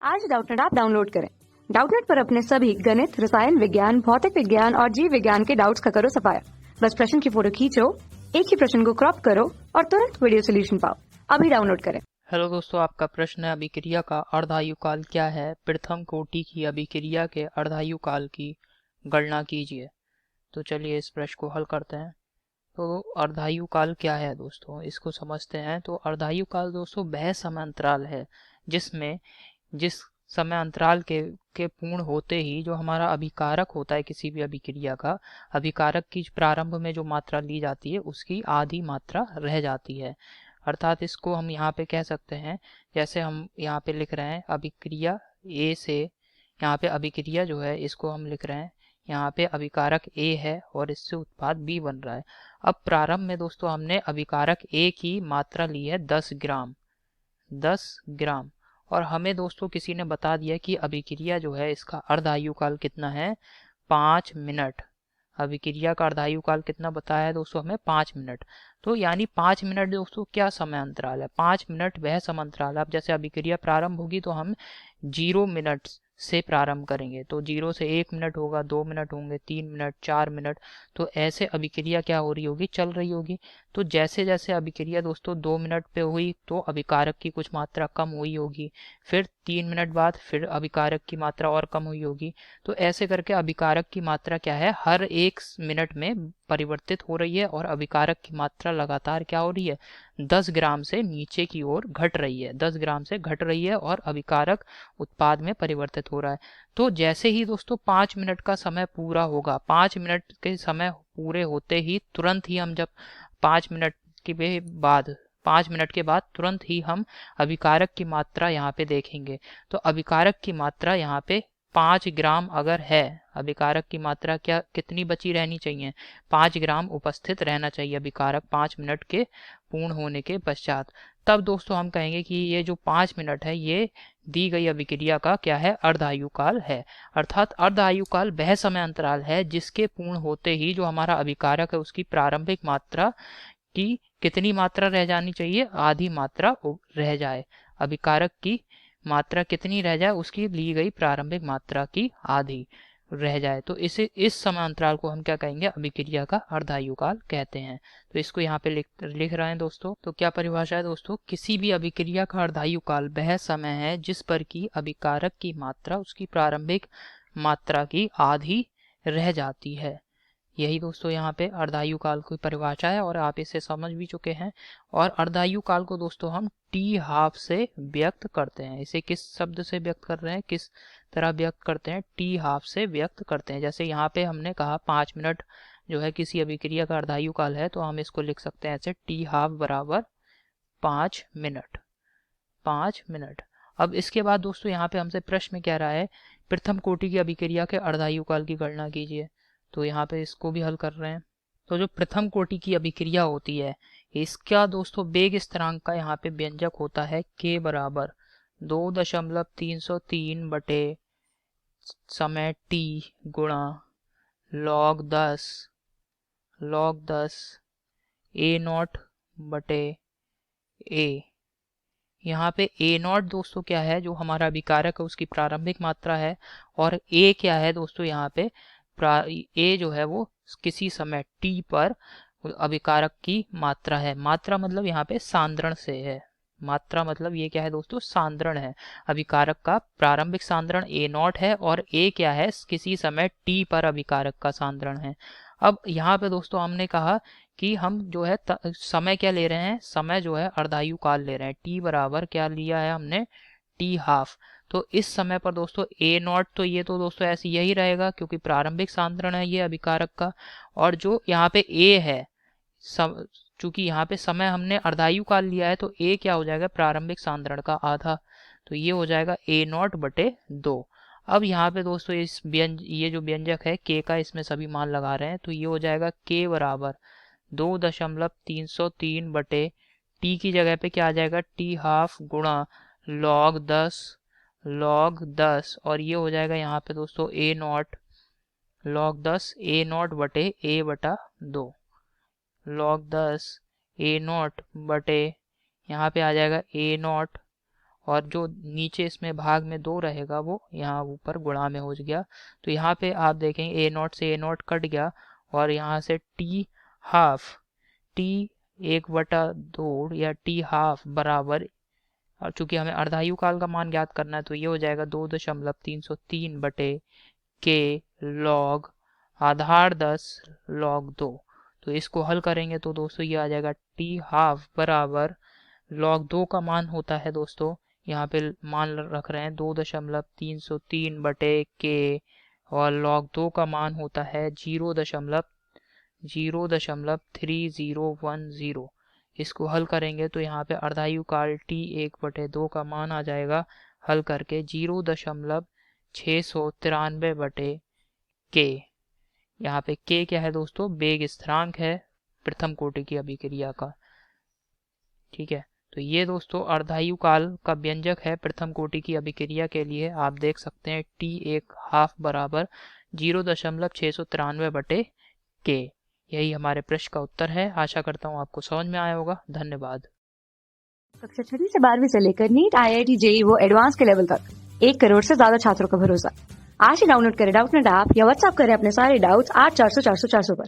आज Doubtnut app download करें। Doubtnut पर अपने सभी गणित, रसायन विज्ञान, भौतिक विज्ञान और जीव विज्ञान के डाउट्स का करो सफाया। बस प्रश्न की फोटो खींचो, एक ही प्रश्न को क्रॉप करो और तुरंत वीडियो सोल्यूशन पाओ। अभी डाउनलोड करें। हेलो दोस्तों, आपका प्रश्न है अभिक्रिया का अर्धायुकाल क्या है? प्रथम कोटि की अभिक्रिया के अर्धायुकाल की गणना कीजिए। तो चलिए इस प्रश्न को हल करते हैं। तो अर्धायुकाल क्या है दोस्तों, इसको समझते हैं। तो अर्धायुकाल दोस्तों वह समय अंतराल है जिसमें जिस समय अंतराल के पूर्ण होते ही जो हमारा अभिकारक होता है किसी भी अभिक्रिया का, अभिकारक की प्रारंभ में जो मात्रा ली जाती है उसकी आधी मात्रा रह जाती है। अर्थात इसको हम यहाँ पे कह सकते हैं, जैसे हम यहाँ पे लिख रहे हैं अभिक्रिया ए से, यहाँ पे अभिक्रिया जो है इसको हम लिख रहे हैं, यहाँ पे अभिकारक ए है और इससे उत्पाद बी बन रहा है। अब प्रारंभ में दोस्तों हमने अभिकारक ए की मात्रा ली है 10 ग्राम, 10 ग्राम। और हमें दोस्तों किसी ने बता दिया कि अभिक्रिया जो है इसका अर्धायुकाल कितना है, 5 मिनट। अभिक्रिया का अर्धायुकाल कितना बताया है दोस्तों हमें, 5 मिनट। तो यानी 5 मिनट दोस्तों क्या समय अंतराल है? 5 मिनट वह समय अंतराल है। अब जैसे अभिक्रिया प्रारंभ होगी तो हम 0 मिनट से प्रारंभ करेंगे, तो 0 से 1 मिनट होगा, 2 मिनट होंगे, 3 मिनट, 4 मिनट। तो ऐसे अभिक्रिया क्या हो रही होगी, चल रही होगी। तो जैसे जैसे अभिक्रिया दोस्तों 2 मिनट पे हुई तो अभिकारक की कुछ मात्रा कम हुई होगी, फिर 3 मिनट बाद फिर अभिकारक की मात्रा और कम हुई होगी। तो ऐसे करके अभिकारक की मात्रा क्या है, हर 1 मिनट में परिवर्तित हो रही है और अभिकारक की मात्रा लगातार क्या हो रही है, 10 ग्राम से नीचे की ओर घट रही है, 10 ग्राम से घट रही है और अभिकारक उत्पाद में परिवर्तित हो रहा है। तो जैसे ही दोस्तों 5 मिनट का समय पूरा होगा, 5 मिनट के समय पूरे होते ही तुरंत ही हम जब 5 मिनट के बाद 5 मिनट के बाद तुरंत ही हम अभिकारक की मात्रा यहाँ पे देखेंगे। तो अभिकारक की मात्रा यहाँ पे 5 ग्राम अगर है, अभिकारक की मात्रा क्या कितनी बची रहनी चाहिए, 5 ग्राम उपस्थित रहना चाहिए अभिकारक 5 मिनट के पूर्ण होने के पश्चात। तब दोस्तों हम कहेंगे कि ये जो 5 मिनट है ये दी गई अभिक्रिया का क्या है, अर्धायुकाल है। अर्थात अर्धायुकाल वह समय अंतराल है जिसके पूर्ण होते ही जो हमारा अभिकारक है उसकी प्रारंभिक मात्रा की कितनी मात्रा रह जानी चाहिए, आधी मात्रा रह जाए। अभिकारक की मात्रा कितनी रह जाए, उसकी ली गई प्रारंभिक मात्रा की आधी रह जाए। तो इस समय अंतराल को हम क्या कहेंगे, अभिक्रिया का अर्धायुकाल कहते हैं। तो इसको यहाँ पे लिख रहे हैं दोस्तों। तो क्या परिभाषा है दोस्तों, किसी भी अभिक्रिया का अर्धायुकाल वह समय है जिस पर की अभिकारक की मात्रा उसकी प्रारंभिक मात्रा की आधी रह जाती है। यही दोस्तों यहाँ पे अर्धायुकाल की परिभाषा है और आप इसे समझ भी चुके हैं। और अर्धायुकाल को दोस्तों हम टी हाफ से व्यक्त करते हैं। इसे किस शब्द से व्यक्त कर रहे हैं, किस तरह व्यक्त करते हैं, टी हाफ से व्यक्त करते हैं। जैसे यहाँ पे हमने कहा 5 मिनट जो है किसी अभिक्रिया का अर्धायुकाल है, तो हम इसको लिख सकते हैं ऐसे, टी हाफ बराबर 5 मिनट, 5 मिनट। अब इसके बाद दोस्तों यहाँ पे हमसे प्रश्न में कह रहा है प्रथम कोटि की अभिक्रिया के अर्धायुकाल की गणना कीजिए। तो यहाँ पे इसको भी हल कर रहे हैं। तो जो प्रथम कोटि की अभिक्रिया होती है इसका दोस्तों वेग स्थिरांक का यहाँ पे व्यंजक होता है k बराबर 2.303 बटे समय t गुणा log 10 a नॉट बटे a। यहाँ पे ए नॉट दोस्तों क्या है, जो हमारा अभिकारक है उसकी प्रारंभिक मात्रा है, और ए क्या है दोस्तों, यहाँ पे ए जो है वो किसी समय टी पर अभिकारक की मात्रा है। मात्रा मतलब यहाँ पे सांद्रण से है, मात्रा मतलब ये क्या है दोस्तों, सांद्रण है। अभिकारक का प्रारंभिक सांद्रण ए नॉट है और ए क्या है, किसी समय टी पर अभिकारक का सांद्रण है। अब यहाँ पे दोस्तों हमने कहा कि हम जो है समय क्या ले रहे हैं, समय जो है अर्धायुकाल ले रहे हैं। टी बराबर क्या लिया है हमने, टी हाफ। तो इस समय पर दोस्तों ए नॉट, तो ये तो दोस्तों ऐसे यही रहेगा क्योंकि प्रारंभिक सांद्रण है ये अभिकारक का। और जो यहाँ पे ए है, चूंकि यहाँ पे समय हमने अर्धायुकाल लिया है तो ए क्या हो जाएगा, प्रारंभिक सांद्रण का आधा। तो ये हो जाएगा ए नॉट बटे 2। अब यहाँ पे दोस्तों ये जो व्यंजक है के का, इसमें सभी मान लगा रहे हैं। तो ये हो जाएगा के बराबर 2.303 बटे टी की जगह पे क्या आ जाएगा, टी हाफ गुणा log 10 और ये हो जाएगा यहाँ पे दोस्तों ए नॉट log 10 ए नॉट बटे ए बटा 2, log 10 ए नॉट बटे यहाँ पे आ जाएगा ए नॉट और जो नीचे इसमें भाग में 2 रहेगा वो यहाँ ऊपर गुणा में हो गया। तो यहाँ पे आप देखेंगे ए नॉट से ए नॉट कट गया और यहाँ से टी हाफ, टी 1/2 या टी हाफ बराबर, और चूंकि हमें अर्धायु काल का मान ज्ञात करना है तो ये हो जाएगा 2.303 बटे के लॉग आधार 10 log 2। तो इसको हल करेंगे तो दोस्तों ये आ जाएगा टी हाफ बराबर log 2 का मान होता है दोस्तों, यहाँ पे मान रख रहे हैं 2.303 बटे के, और log 2 का मान होता है 0.3010। इसको हल करेंगे तो यहाँ पे अर्धायु काल टी 1/2 का मान आ जाएगा हल करके 0.693 बटे के। यहाँ पे के क्या है दोस्तों, वेग स्थिरांक है प्रथम कोटि की अभिक्रिया का। ठीक है, तो ये दोस्तों अर्धायु काल का व्यंजक है प्रथम कोटि की अभिक्रिया के लिए। आप देख सकते हैं टी 1 हाफ बराबर 0.693 बटे के। यही हमारे प्रश्न का उत्तर है। आशा करता हूँ आपको समझ में आया होगा। धन्यवाद। कक्षा 6 से 12वीं से लेकर नीट, IIT, JEE वो एडवांस के लेवल तक 1 करोड़ से ज्यादा छात्रों का भरोसा। आज ही डाउनलोड करें डाउटनेट ऐप या व्हाट्सएप करें अपने सारे डाउट्स 8400 400 400 पर।